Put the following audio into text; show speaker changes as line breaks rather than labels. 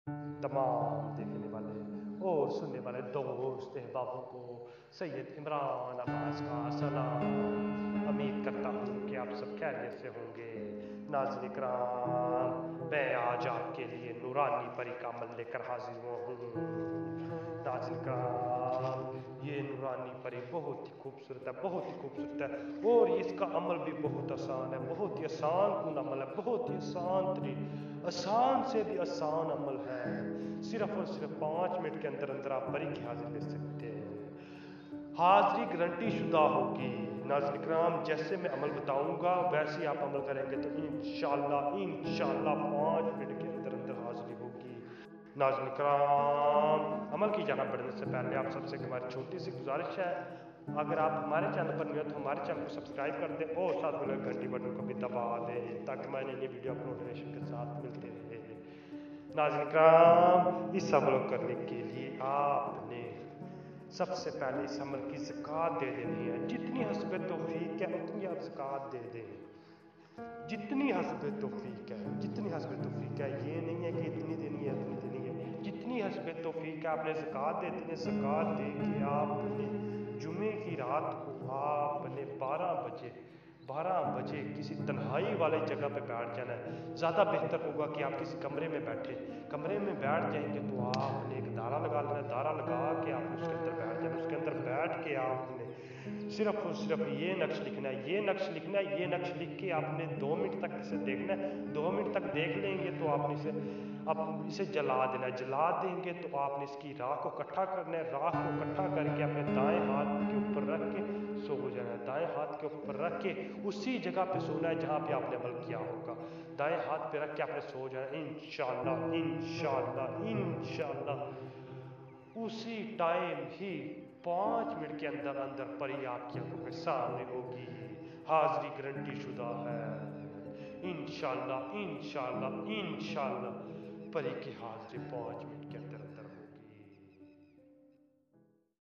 तमाम देखने वाले और सुनने वाले दोस्त अहबाबों को सैयद इमरान अब्बास का सलाम। उम्मीद करता हूँ कि आप सब खैरियत से होंगे। नाज़रीन इकराम, मैं आज आपके लिए नूरानी परी का अमल लेकर हाजिर हुआ हूँ। नाज़रीन इकराम, ये नूरानी परी बहुत ही खूबसूरत है, बहुत ही खूबसूरत है, और इसका अमल भी बहुत आसान है, बहुत ही आसान कौन अमल है, बहुत ही आसान से भी आसान अमल है। सिर्फ और सिर्फ 5 मिनट के अंदर अंदर आप परी की हाजिरी ले सकते हैं। हाजिरी गारंटी शुदा होगी। नाज़रीन इकराम, जैसे मैं अमल बताऊंगा वैसे ही आप अमल करेंगे तो इंशाल्लाह इंशाल्लाह 5 मिनट के अंदर अंदर हाजिरी होगी। नाज़रीन इकराम, अमल की जाना बढ़ने से पहले आप सबसे एक हमारी छोटी सी गुजारिश है, अगर आप हमारे चैनल पर नहीं हो तो हमारे चैनल को सब्सक्राइब कर दें और साथ में घंटी बटन को भी दबा दें ताकि हमारी नई वीडियो आपको नोटिफिकेशन के साथ मिलते रहे। नाज़रीन इकराम, इस अमल को करने के लिए आपने सबसे पहले इस अमल की ज़कात दे देनी है। जितनी हस्ब तौफीक है उतनी आप ज़कात दे दें, जितनी हस्ब तौफीक है, जितनी हस्ब तौफीक है। ये नहीं है कि इतनी देनी है इतनी देनी है, जितनी हस्ब तौफीक है आपने ज़कात दे देनी है। ज़कात दे के आपने जुमे की रात को आपने 12 बजे किसी तन्हाई वाली जगह पे बैठ जाना है। ज़्यादा बेहतर होगा कि आप किसी कमरे में बैठे, कमरे में बैठ जाएंगे तो आपने एक दारा लगा लेना है। दारा लगा के आपने उसके अंदर बैठ जाना। उसके अंदर बैठ के आपने सिर्फ और सिर्फ ये नक्श लिखना है, ये नक्श लिखना है, ये नक्श लिख के आपने 2 मिनट तक इसे देखना है। 2 मिनट तक देख लेंगे तो आपने इसे जला देना है। जला देंगे तो आपने इसकी राख को इकट्ठा करना है। राख को इकट्ठा करके अपने दाएं हाथ के ऊपर रख के सो जाना है। दाएं हाथ के ऊपर रख के उसी जगह पे सोना है जहाँ पे आपने अमल किया होगा। दाएं हाथ पे रख के आपने सो जाना है। इंशाल्लाह इंशाल्लाह इंशाल्लाह उसी टाइम ही 5 मिनट के अंदर अंदर परी आपकी आंखों के सामने होगी। हाजिरी गारंटी शुदा है। इंशाल्लाह इंशाल्लाह इंशाल्लाह परी की हाजिरी 5 मिनट के अंदर